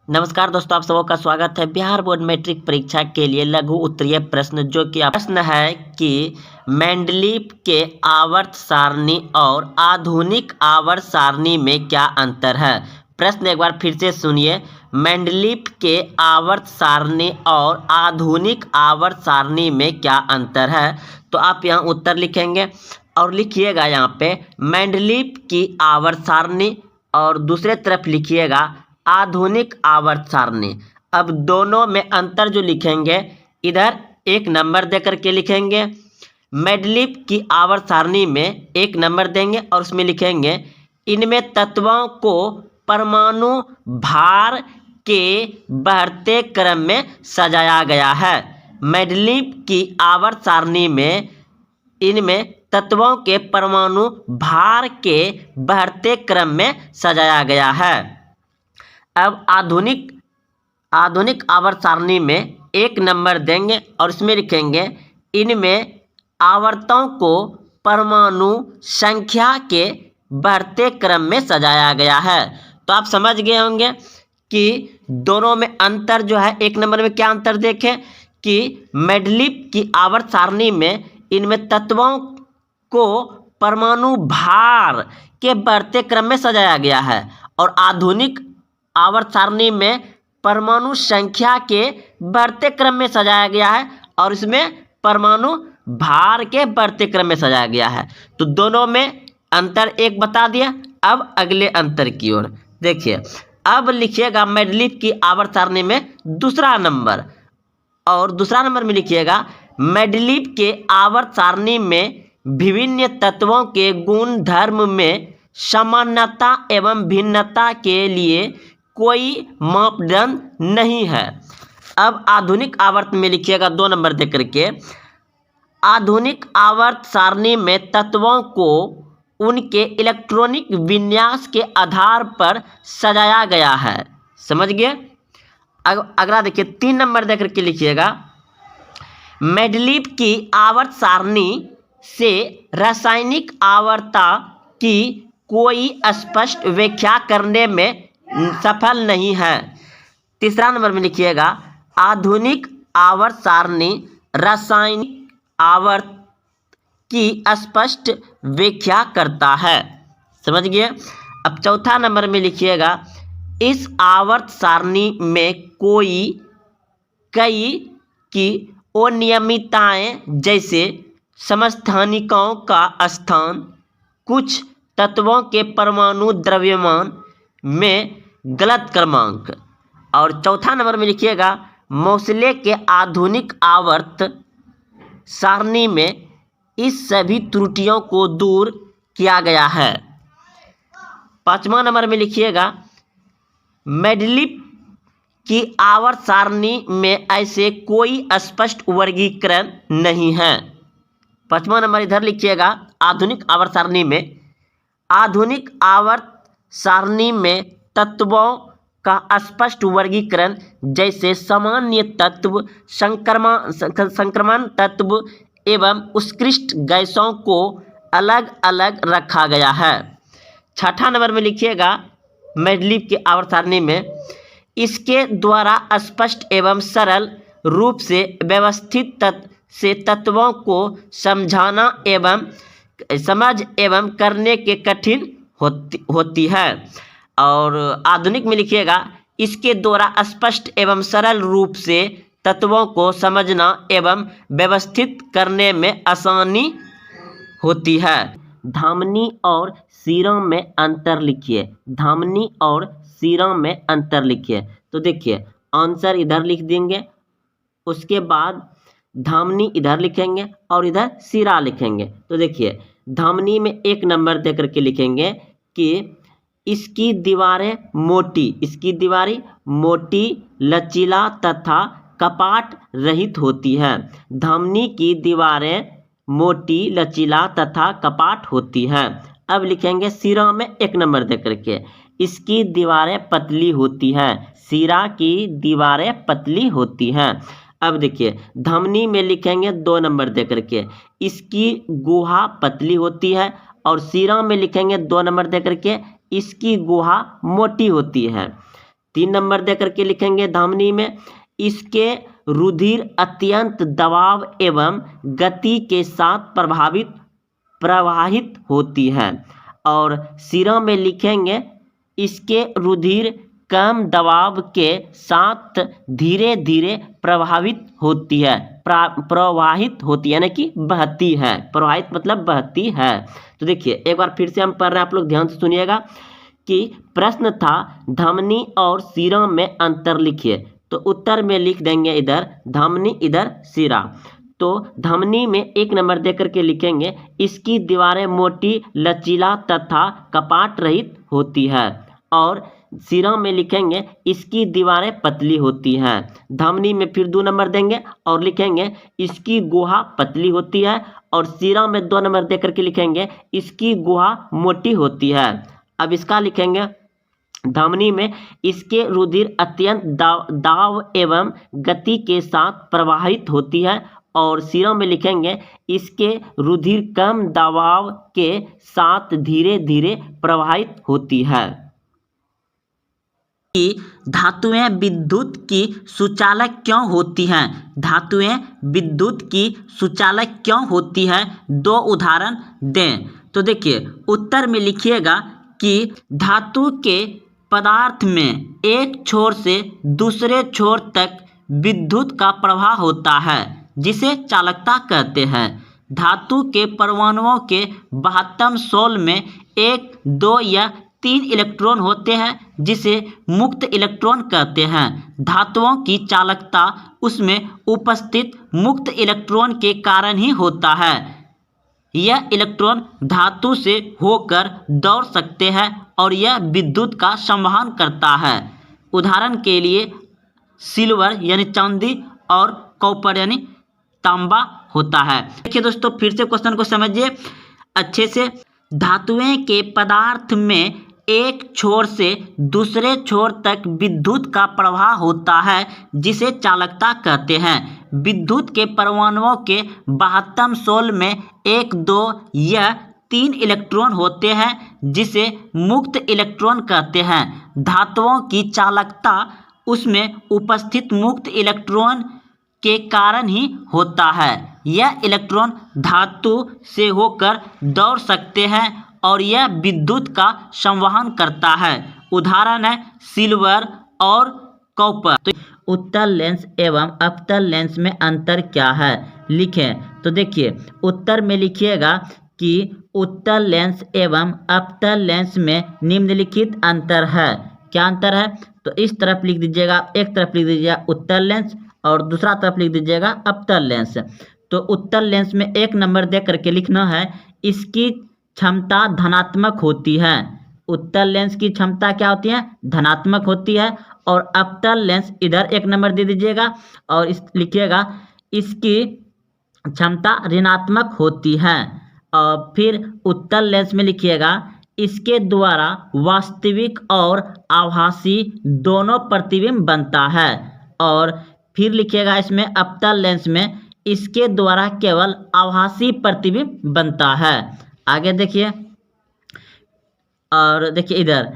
नमस्कार दोस्तों, आप सबों का स्वागत है बिहार बोर्ड मैट्रिक परीक्षा के लिए लघु उत्तरीय प्रश्न। जो कि प्रश्न है कि मेंडलीव के आवर्त सारणी और आधुनिक आवर्त सारणी में क्या अंतर है। प्रश्न एक बार फिर से सुनिए। मेंडलीव के आवर्त सारणी और आधुनिक आवर्त सारणी में क्या अंतर है। तो आप यहाँ उत्तर लिखेंगे और लिखिएगा यहाँ पे मेंडलीव की आवर्त सारणी और दूसरे तरफ लिखिएगा आधुनिक आवर्त सारणी। अब दोनों में अंतर जो लिखेंगे, इधर एक नंबर देकर के लिखेंगे। मेंडलीव की आवर्त सारणी में एक नंबर देंगे और उसमें लिखेंगे इनमें तत्वों को परमाणु भार के बढ़ते क्रम में सजाया गया है। मेंडलीव की आवर्त सारणी में इनमें तत्वों के परमाणु भार के बढ़ते क्रम में सजाया गया है। अब आधुनिक आवर्त सारणी में एक नंबर देंगे और इसमें लिखेंगे इनमें आवर्तों को परमाणु संख्या के बढ़ते क्रम में सजाया गया है। तो आप समझ गए होंगे कि दोनों में अंतर जो है। एक नंबर में क्या अंतर देखें कि मेंडलीव की आवर्त सारणी में इनमें तत्वों को परमाणु भार के बढ़ते क्रम में सजाया गया है और आधुनिक आवर्त सारणी में परमाणु संख्या के बढ़ते क्रम में सजाया गया है और इसमें परमाणु भार के बढ़ते क्रम में सजाया गया है। तो दोनों में अंतर एक बता दिया। अब अगले अंतर की ओर देखिए। अब लिखिएगा मेंडलीव की आवर्त सारणी में दूसरा नंबर और दूसरा नंबर में लिखिएगा मेंडलीव के आवर्त सारणी में विभिन्न तत्वों के गुण धर्म में समानता एवं भिन्नता के लिए कोई मापदंड नहीं है। अब आधुनिक आवर्त में लिखिएगा 2 नंबर दे करके आधुनिक आवर्त सारणी में तत्वों को उनके इलेक्ट्रॉनिक विन्यास के आधार पर सजाया गया है। समझ गए। अगला देखिए 3 नंबर दे करके लिखिएगा मेंडलीव की आवर्त सारणी से रासायनिक आवर्तता की कोई स्पष्ट व्याख्या करने में सफल नहीं है। तीसरा नंबर में लिखिएगा आधुनिक आवर्त सारणी रासायनिक आवर्त की स्पष्ट व्याख्या करता है। समझ गए। अब चौथा नंबर में लिखिएगा इस आवर्त सारणी में कई की अनियमितताएं जैसे समस्थानिकों का स्थान, कुछ तत्वों के परमाणु द्रव्यमान में गलत क्रमांक। और चौथा नंबर में लिखिएगा मोसले के आधुनिक आवर्त सारणी में इस सभी त्रुटियों को दूर किया गया है। 5वां नंबर में लिखिएगा मेंडलीव की आवर्त सारणी में ऐसे कोई स्पष्ट वर्गीकरण नहीं है। 5वां नंबर इधर लिखिएगा आधुनिक आवर्त सारणी में आधुनिक आवर्त सारणी में तत्वों का स्पष्ट वर्गीकरण जैसे सामान्य तत्व, संक्रमण तत्व एवं उत्कृष्ट गैसों को अलग अलग रखा गया है। 6ठा नंबर में लिखिएगा मेंडलीव की आवर्त सारणी में इसके द्वारा स्पष्ट एवं सरल रूप से व्यवस्थित तत्वों को समझाना एवं समझ एवं करने के कठिन होती है। और आधुनिक में लिखिएगा इसके द्वारा स्पष्ट एवं सरल रूप से तत्वों को समझना एवं व्यवस्थित करने में आसानी होती है। धामनी और सिरों में अंतर लिखिए। धामनी और सिरों में अंतर लिखिए। तो देखिए आंसर इधर लिख देंगे, उसके बाद धामनी इधर लिखेंगे और इधर सिरा लिखेंगे। तो देखिए धामनी में एक नंबर देकर के लिखेंगे कि इसकी दीवारें मोटी, लचीला तथा कपाट रहित होती है। धामनी की दीवारें मोटी, लचीला तथा कपाट होती हैं। अब लिखेंगे सिरा में एक नंबर देकर के इसकी दीवारें पतली होती हैं। सिरा की दीवारें पतली होती हैं। अब देखिए धमनी में लिखेंगे 2 नंबर देकर के इसकी गुहा पतली होती है और सिरा में लिखेंगे 2 नंबर देकर के इसकी गुहा मोटी होती है। 3 नंबर दे करके लिखेंगे धमनी में, इसके रुधिर अत्यंत दबाव एवं गति के साथ प्रवाहित होती है। और सिरा में लिखेंगे, इसके रुधिर कम दबाव के साथ धीरे धीरे प्रवाहित होती है, यानी कि बहती है। प्रवाहित मतलब बहती है। तो देखिए एक बार फिर से हम पढ़ रहे हैं, आप लोग ध्यान से सुनिएगा कि प्रश्न था धमनी और सिरा में अंतर लिखिए। तो उत्तर में लिख देंगे इधर धमनी, इधर सिरा। तो धमनी में 1 नंबर दे करके लिखेंगे, इसकी दीवारें मोटी, लचीला तथा कपाट रहित होती है। और सिरा में लिखेंगे, इसकी दीवारें पतली होती हैं। धमनी में फिर 2 नंबर देंगे और लिखेंगे, इसकी गुहा पतली होती है। और सिरा में 2 नंबर दे करके लिखेंगे, इसकी गुहा मोटी होती है। अब इसका लिखेंगे धमनी में, इसके रुधिर अत्यंत दाब एवं गति के साथ प्रवाहित होती है। और सिरा में लिखेंगे, इसके रुधिर कम दबाव के साथ धीरे धीरे प्रवाहित होती है। कि धातुएं विद्युत की सुचालक क्यों होती हैं? धातुएं विद्युत की सुचालक क्यों होती है? 2 उदाहरण दें। तो देखिए उत्तर में लिखिएगा कि धातु के पदार्थ में एक छोर से दूसरे छोर तक विद्युत का प्रवाह होता है, जिसे चालकता कहते हैं। धातु के परमाणुओं के बाह्यतम शोल में 1, 2 या 3 इलेक्ट्रॉन होते हैं, जिसे मुक्त इलेक्ट्रॉन कहते हैं। धातुओं की चालकता उसमें उपस्थित मुक्त इलेक्ट्रॉन के कारण ही होता है। यह इलेक्ट्रॉन धातु से होकर दौड़ सकते हैं और यह विद्युत का संवहन करता है। उदाहरण के लिए सिल्वर यानी चांदी और कॉपर यानी तांबा होता है। देखिए दोस्तों फिर से क्वेश्चन को समझिए अच्छे से। धातुएं के पदार्थ में एक छोर से दूसरे छोर तक विद्युत का प्रवाह होता है, जिसे चालकता कहते हैं। विद्युत के परमाणुओं के बाह्यतम शोल में 1, 2 या 3 इलेक्ट्रॉन होते हैं, जिसे मुक्त इलेक्ट्रॉन कहते हैं। धातुओं की चालकता उसमें उपस्थित मुक्त इलेक्ट्रॉन के कारण ही होता है। यह इलेक्ट्रॉन धातु से होकर दौड़ सकते हैं और यह विद्युत का संवहन करता है। उदाहरण है सिल्वर और कॉपर। तो उत्तल लेंस एवं अपतल लेंस में अंतर क्या है लिखें। तो देखिए उत्तर में लिखिएगा कि उत्तल लेंस एवं अपतल लेंस में निम्नलिखित अंतर है। क्या अंतर है? तो इस तरफ लिख दीजिएगा, एक तरफ लिख दीजिएगा उत्तल लेंस और दूसरा तरफ लिख दीजिएगा अपतल लेंस। तो उत्तल लेंस में 1 नंबर दे करके लिखना है, इसकी क्षमता धनात्मक होती है। उत्तल लेंस की क्षमता क्या होती है? धनात्मक होती है। और अपतल लेंस इधर 1 नंबर दे दीजिएगा और लिखिएगा इसकी क्षमता ऋणात्मक होती है। और फिर उत्तल लेंस में लिखिएगा इसके द्वारा वास्तविक और आभासी दोनों प्रतिबिंब बनता है। और फिर लिखिएगा इसमें अपतल लेंस में इसके द्वारा केवल आभासी प्रतिबिंब बनता है। आगे देखिए और देखिए इधर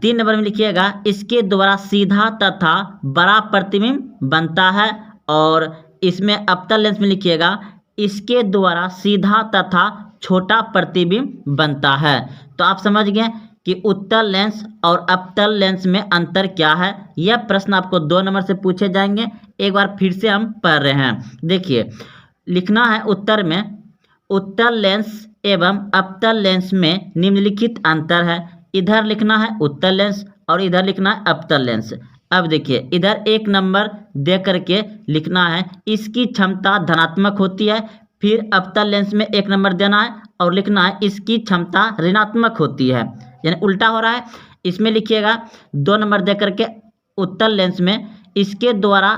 3 नंबर में लिखिएगा इसके द्वारा सीधा तथा बड़ा प्रतिबिंब बनता है। और इसमें अपतल लेंस में लिखिएगा इसके द्वारा सीधा तथा छोटा प्रतिबिंब बनता है। तो आप समझ गए कि उत्तल लेंस और अपतल लेंस में अंतर क्या है। यह प्रश्न आपको 2 नंबर से पूछे जाएंगे। एक बार फिर से हम पढ़ रहे हैं। देखिए लिखना है उत्तर में, उत्तल लेंस एवं अपतल लेंस में निम्नलिखित अंतर है। इधर लिखना है उत्तल लेंस और इधर लिखना है अपतल लेंस। अब देखिए इधर 1 नंबर दे करके लिखना है इसकी क्षमता धनात्मक होती है। फिर अपतल लेंस में 1 नंबर देना है और लिखना है इसकी क्षमता ऋणात्मक होती है, यानी उल्टा हो रहा है। इसमें लिखिएगा 2 नंबर दे करके उत्तल लेंस में इसके द्वारा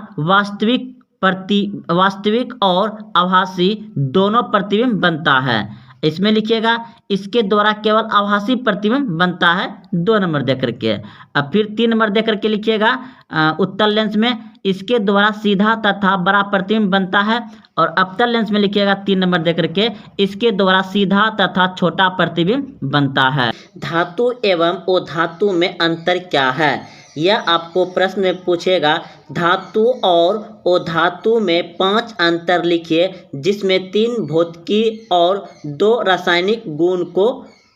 वास्तविक और आभासी दोनों प्रतिबिंब बनता है। इसमें लिखिएगा इसके द्वारा केवल आभासी प्रतिबिंब बनता है, 2 नंबर दे करके। अब फिर 3 नंबर दे करके लिखिएगा उत्तल लेंस में इसके द्वारा सीधा तथा बड़ा प्रतिबिंब बनता है। और अपतल लेंस में लिखिएगा 3 नंबर दे करके इसके द्वारा सीधा तथा छोटा प्रतिबिंब बनता है। धातु एवं अधातु में अंतर क्या है? यह आपको प्रश्न में पूछेगा धातु और अधातु में 5 अंतर लिखिए जिसमें 3 भौतिकी और 2 रासायनिक गुण को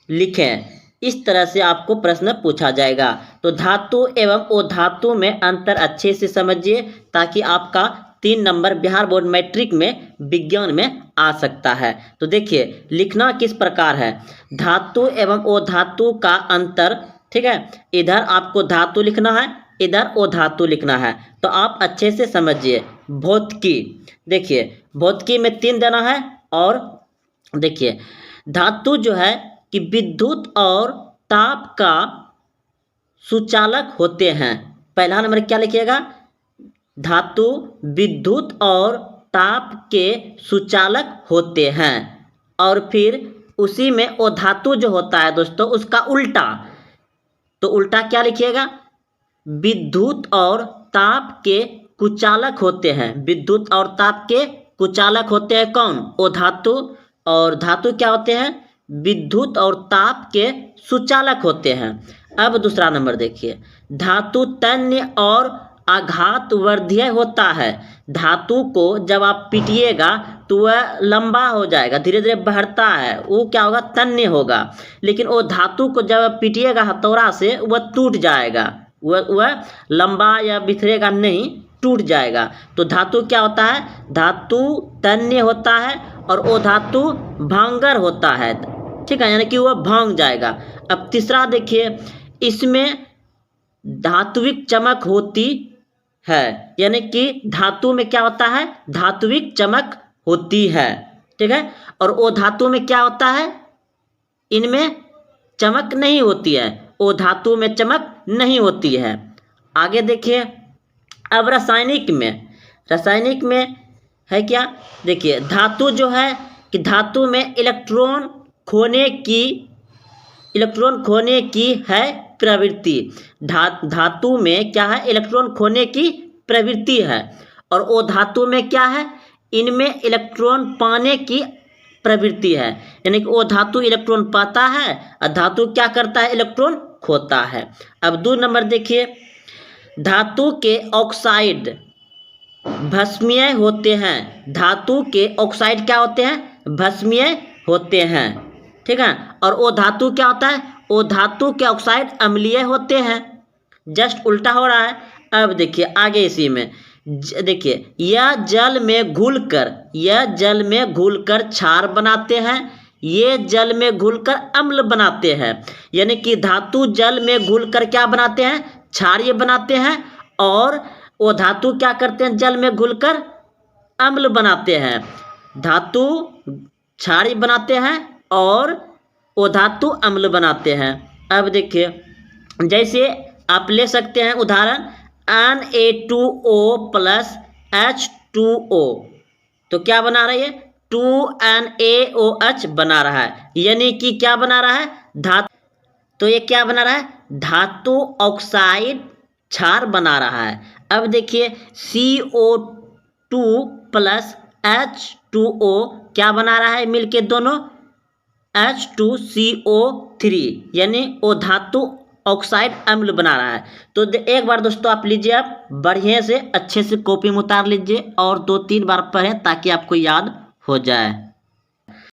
लिखें। इस तरह से आपको प्रश्न पूछा जाएगा। तो धातु एवं अधातु में अंतर अच्छे से समझिए ताकि आपका 3 नंबर बिहार बोर्ड मैट्रिक में विज्ञान में आ सकता है। तो देखिए लिखना किस प्रकार है, धातु एवं अधातु का अंतर, ठीक है। इधर आपको धातु लिखना है, इधर अधातु लिखना है। तो आप अच्छे से समझिए। भौतिकी, देखिए भौतिकी में 3 देना है। और देखिए धातु जो है कि विद्युत और ताप का सुचालक होते हैं। पहला नंबर क्या लिखिएगा, धातु विद्युत और ताप के सुचालक होते हैं। और फिर उसी में अधातु जो होता है दोस्तों उसका उल्टा, तो उल्टा क्या लिखिएगा, विद्युत और ताप के कुचालक होते हैं। विद्युत और ताप के कुचालक होते हैं कौन, अधातु। और धातु क्या होते हैं, विद्युत और ताप के सुचालक होते हैं। अब दूसरा नंबर देखिए, धातु तन्य और आघातवर्धीय होता है। धातु को जब आप पीटिएगा तो वह लंबा हो जाएगा, धीरे धीरे बढ़ता है, वो क्या होगा, तन्य होगा। लेकिन वो धातु को जब आप पीटिएगा हथौड़ा से वह टूट जाएगा, वह लंबा या बिखरेगा नहीं, टूट जाएगा। तो धातु क्या होता है, धातु तन्य होता है और वो धातु भांगर होता है, ठीक है, यानी कि वह भांग जाएगा। अब तीसरा देखिए, इसमें धात्विक चमक होती है, यानी कि धातु में क्या होता है, धात्विक चमक होती है, ठीक है। और वो धातु में क्या होता है, इनमें चमक नहीं होती है, वो धातु में चमक नहीं होती है। आगे देखिए, अब रासायनिक में है क्या, देखिए धातु जो है कि धातु में इलेक्ट्रॉन खोने की है प्रवृत्ति। धातु में क्या है, इलेक्ट्रॉन खोने की प्रवृत्ति है। और वो धातु में क्या है, इनमें इलेक्ट्रॉन पाने की प्रवृत्ति है, यानी कि वो धातु इलेक्ट्रॉन पाता है और धातु क्या करता है, इलेक्ट्रॉन खोता है। अब 2 नंबर देखिए, धातु के ऑक्साइड भस्मीय होते हैं। धातु के ऑक्साइड क्या होते हैं, भस्मीय होते हैं, ठीक है। और वो धातु क्या होता है, वो धातु के ऑक्साइड अम्लीय होते हैं। जस्ट उल्टा हो रहा है। अब देखिए आगे इसी में देखिए, यह जल में घुलकर क्षार बनाते हैं, ये जल में घुलकर अम्ल बनाते हैं। यानी कि धातु जल में घुलकर क्या बनाते हैं, क्षारीय बनाते हैं। और वो धातु क्या करते हैं, जल में घुलकर अम्ल बनाते हैं। धातु क्षारीय बनाते हैं और वो धातु अम्ल बनाते हैं। अब देखिए, जैसे आप ले सकते हैं उदाहरण Na2O + H2O, तो क्या बना रहा है, 2NaOH बना रहा है, यानी कि क्या बना रहा है, धातु। तो ये क्या बना रहा है, धातु ऑक्साइड क्षार बना रहा है। अब देखिए CO2 + H2O क्या बना रहा है, मिलके दोनों H2CO3, यानी वो धातु ऑक्साइड अम्ल बना रहा है। तो एक बार दोस्तों आप लीजिए, आप बढ़िया से अच्छे से कॉपी में उतार लीजिए और 2-3 बार पढ़ें ताकि आपको याद हो जाए।